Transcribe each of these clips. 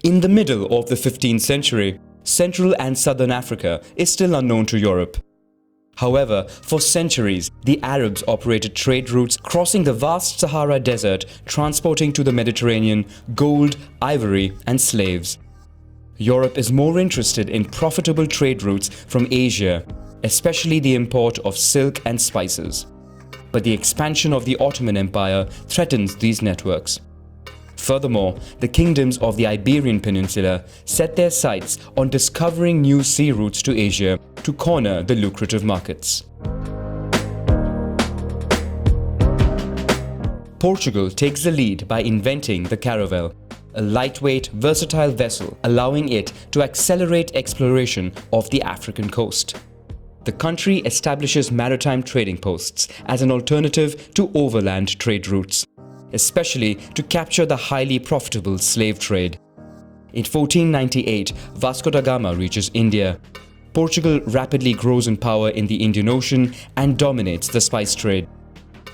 In the middle of the 15th century, Central and Southern Africa is still unknown to Europe. However, for centuries, the Arabs operated trade routes crossing the vast Sahara Desert, transporting to the Mediterranean gold, ivory, and slaves. Europe is more interested in profitable trade routes from Asia, especially the import of silk and spices. But the expansion of the Ottoman Empire threatens these networks. Furthermore, the kingdoms of the Iberian Peninsula set their sights on discovering new sea routes to Asia to corner the lucrative markets. Portugal takes the lead by inventing the caravel, a lightweight, versatile vessel allowing it to accelerate exploration of the African coast. The country establishes maritime trading posts as an alternative to overland trade routes, especially to capture the highly profitable slave trade. In 1498, Vasco da Gama reaches India. Portugal rapidly grows in power in the Indian Ocean and dominates the spice trade.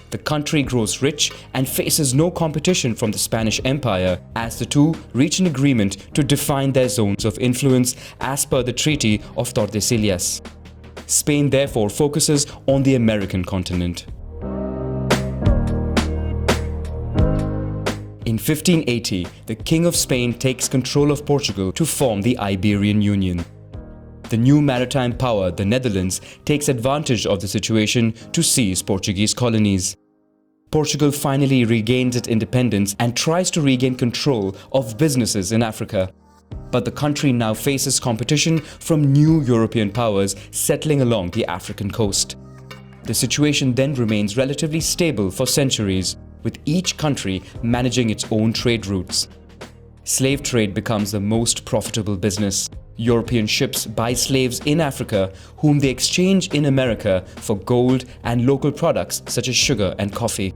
The country grows rich and faces no competition from the Spanish Empire as the two reach an agreement to define their zones of influence as per the Treaty of Tordesillas. Spain therefore focuses on the American continent. In 1580, the King of Spain takes control of Portugal to form the Iberian Union. The new maritime power, the Netherlands, takes advantage of the situation to seize Portuguese colonies. Portugal finally regains its independence and tries to regain control of businesses in Africa. But the country now faces competition from new European powers settling along the African coast. The situation then remains relatively stable for centuries, with each country managing its own trade routes. Slave trade becomes the most profitable business. European ships buy slaves in Africa, whom they exchange in America for gold and local products such as sugar and coffee.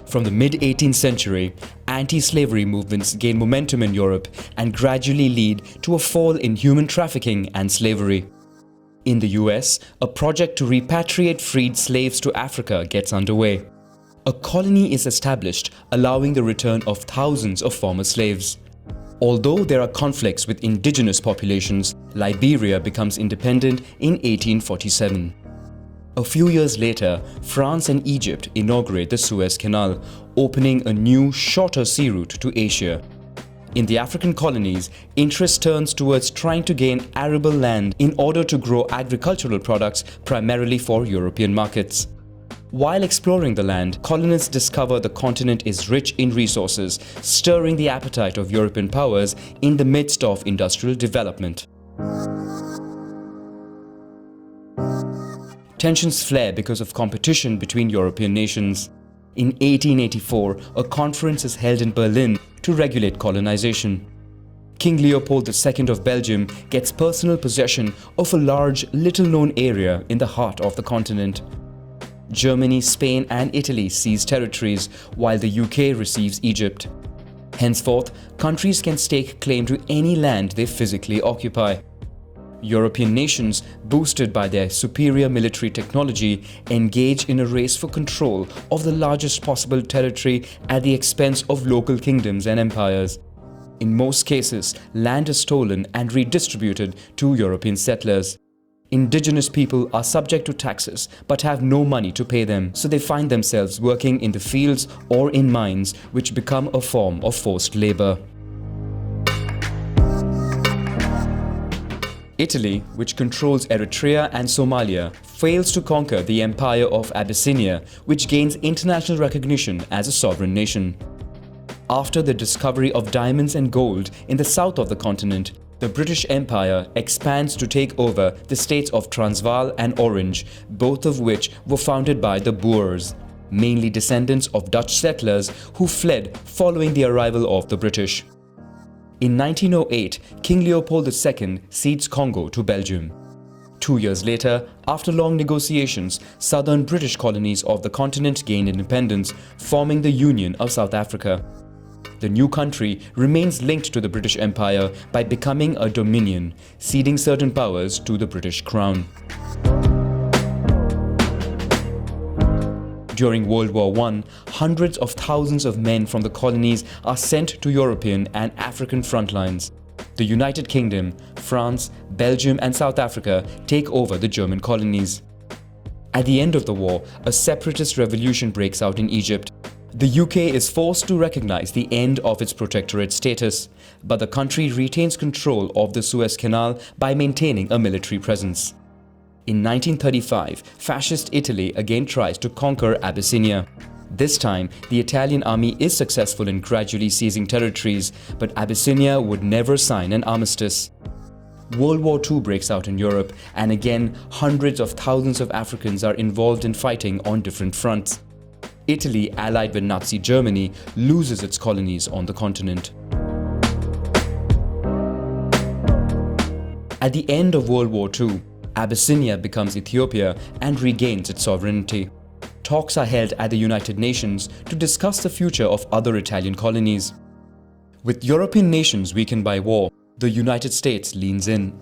From the mid-18th century, anti-slavery movements gain momentum in Europe and gradually lead to a fall in human trafficking and slavery. In the US, a project to repatriate freed slaves to Africa gets underway. A colony is established, allowing the return of thousands of former slaves. Although there are conflicts with indigenous populations, Liberia becomes independent in 1847. A few years later, France and Egypt inaugurate the Suez Canal, opening a new, shorter sea route to Asia. In the African colonies, interest turns towards trying to gain arable land in order to grow agricultural products primarily for European markets. While exploring the land, colonists discover the continent is rich in resources, stirring the appetite of European powers in the midst of industrial development. Tensions flare because of competition between European nations. In 1884, a conference is held in Berlin to regulate colonization. King Leopold II of Belgium gets personal possession of a large, little-known area in the heart of the continent. Germany, Spain and Italy seize territories, while the UK receives Egypt. Henceforth, countries can stake claim to any land they physically occupy. European nations, boosted by their superior military technology, engage in a race for control of the largest possible territory at the expense of local kingdoms and empires. In most cases, land is stolen and redistributed to European settlers. Indigenous people are subject to taxes but have no money to pay them, so they find themselves working in the fields or in mines, which become a form of forced labor. Italy, which controls Eritrea and Somalia, fails to conquer the Empire of Abyssinia, which gains international recognition as a sovereign nation. After the discovery of diamonds and gold in the south of the continent, the British Empire expands to take over the states of Transvaal and Orange, both of which were founded by the Boers, mainly descendants of Dutch settlers who fled following the arrival of the British. In 1908, King Leopold II cedes Congo to Belgium. 2 years later, after long negotiations, southern British colonies of the continent gained independence, forming the Union of South Africa. The new country remains linked to the British Empire by becoming a dominion, ceding certain powers to the British Crown. During World War I, hundreds of thousands of men from the colonies are sent to European and African front lines. The United Kingdom, France, Belgium and South Africa take over the German colonies. At the end of the war, a separatist revolution breaks out in Egypt. The UK is forced to recognize the end of its protectorate status, but the country retains control of the Suez Canal by maintaining a military presence. In 1935, fascist Italy again tries to conquer Abyssinia. This time, the Italian army is successful in gradually seizing territories, but Abyssinia would never sign an armistice. World War II breaks out in Europe, and again, hundreds of thousands of Africans are involved in fighting on different fronts. Italy, allied with Nazi Germany, loses its colonies on the continent. At the end of World War II, Abyssinia becomes Ethiopia and regains its sovereignty. Talks are held at the United Nations to discuss the future of other Italian colonies. With European nations weakened by war, the United States leans in.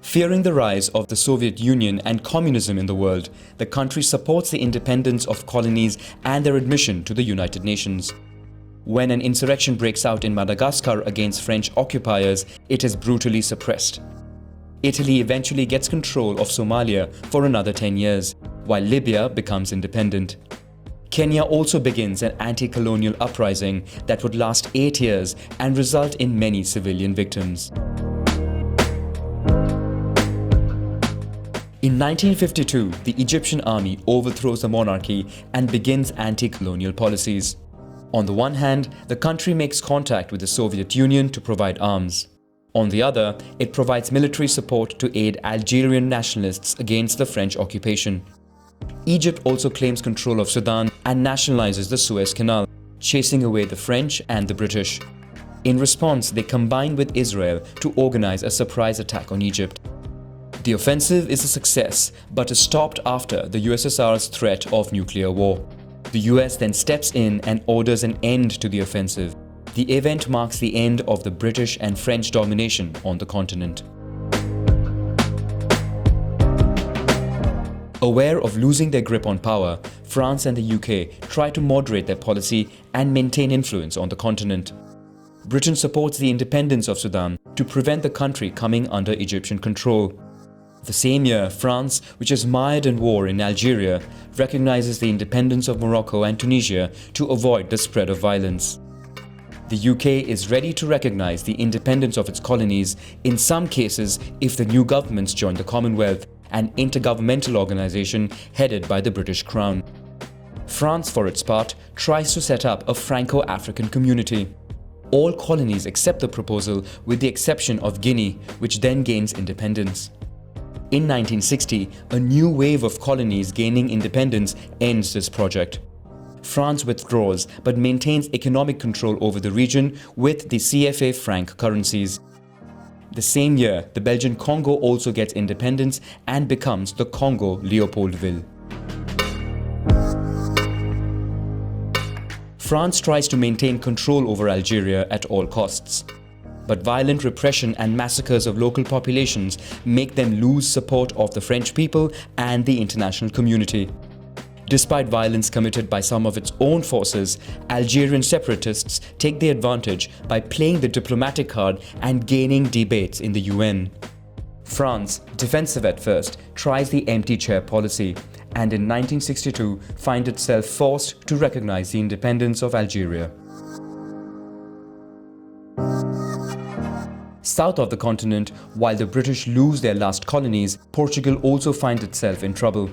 Fearing the rise of the Soviet Union and communism in the world, the country supports the independence of colonies and their admission to the United Nations. When an insurrection breaks out in Madagascar against French occupiers, it is brutally suppressed. Italy eventually gets control of Somalia for another 10 years, while Libya becomes independent. Kenya also begins an anti-colonial uprising that would last 8 years and result in many civilian victims. In 1952, the Egyptian army overthrows the monarchy and begins anti-colonial policies. On the one hand, the country makes contact with the Soviet Union to provide arms. On the other, it provides military support to aid Algerian nationalists against the French occupation. Egypt also claims control of Sudan and nationalizes the Suez Canal, chasing away the French and the British. In response, they combine with Israel to organize a surprise attack on Egypt. The offensive is a success, but is stopped after the USSR's threat of nuclear war. The US then steps in and orders an end to the offensive. The event marks the end of the British and French domination on the continent. Aware of losing their grip on power, France and the UK try to moderate their policy and maintain influence on the continent. Britain supports the independence of Sudan to prevent the country coming under Egyptian control. The same year, France, which is mired in war in Algeria, recognizes the independence of Morocco and Tunisia to avoid the spread of violence. The UK is ready to recognize the independence of its colonies, in some cases if the new governments join the Commonwealth, an intergovernmental organization headed by the British Crown. France, for its part, tries to set up a Franco-African community. All colonies accept the proposal with the exception of Guinea, which then gains independence. In 1960, a new wave of colonies gaining independence ends this project. France withdraws but maintains economic control over the region with the CFA franc currencies. The same year, the Belgian Congo also gets independence and becomes the Congo Leopoldville. France tries to maintain control over Algeria at all costs. But violent repression and massacres of local populations make them lose support of the French people and the international community. Despite violence committed by some of its own forces, Algerian separatists take the advantage by playing the diplomatic card and gaining debates in the UN. France, defensive at first, tries the empty chair policy and in 1962 finds itself forced to recognize the independence of Algeria. South of the continent, while the British lose their last colonies, Portugal also finds itself in trouble.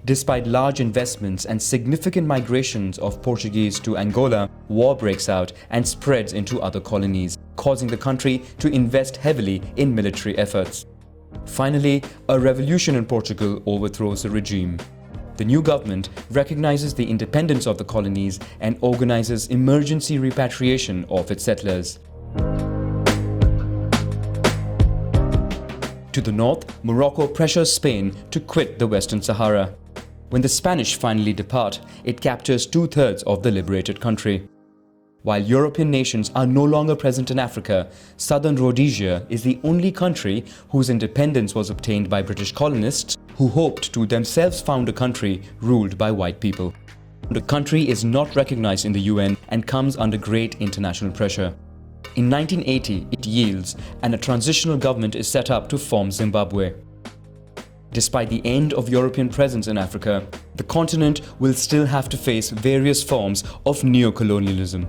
Despite large investments and significant migrations of Portuguese to Angola, war breaks out and spreads into other colonies, causing the country to invest heavily in military efforts. Finally, a revolution in Portugal overthrows the regime. The new government recognizes the independence of the colonies and organizes emergency repatriation of its settlers. To the north, Morocco pressures Spain to quit the Western Sahara. When the Spanish finally depart, it captures 2/3 of the liberated country. While European nations are no longer present in Africa, southern Rhodesia is the only country whose independence was obtained by British colonists who hoped to themselves found a country ruled by white people. The country is not recognized in the UN and comes under great international pressure. In 1980, it yields and a transitional government is set up to form Zimbabwe. Despite the end of European presence in Africa, the continent will still have to face various forms of neocolonialism.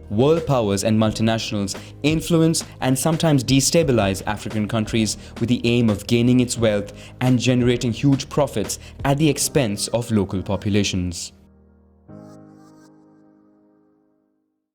World powers and multinationals influence and sometimes destabilize African countries with the aim of gaining its wealth and generating huge profits at the expense of local populations.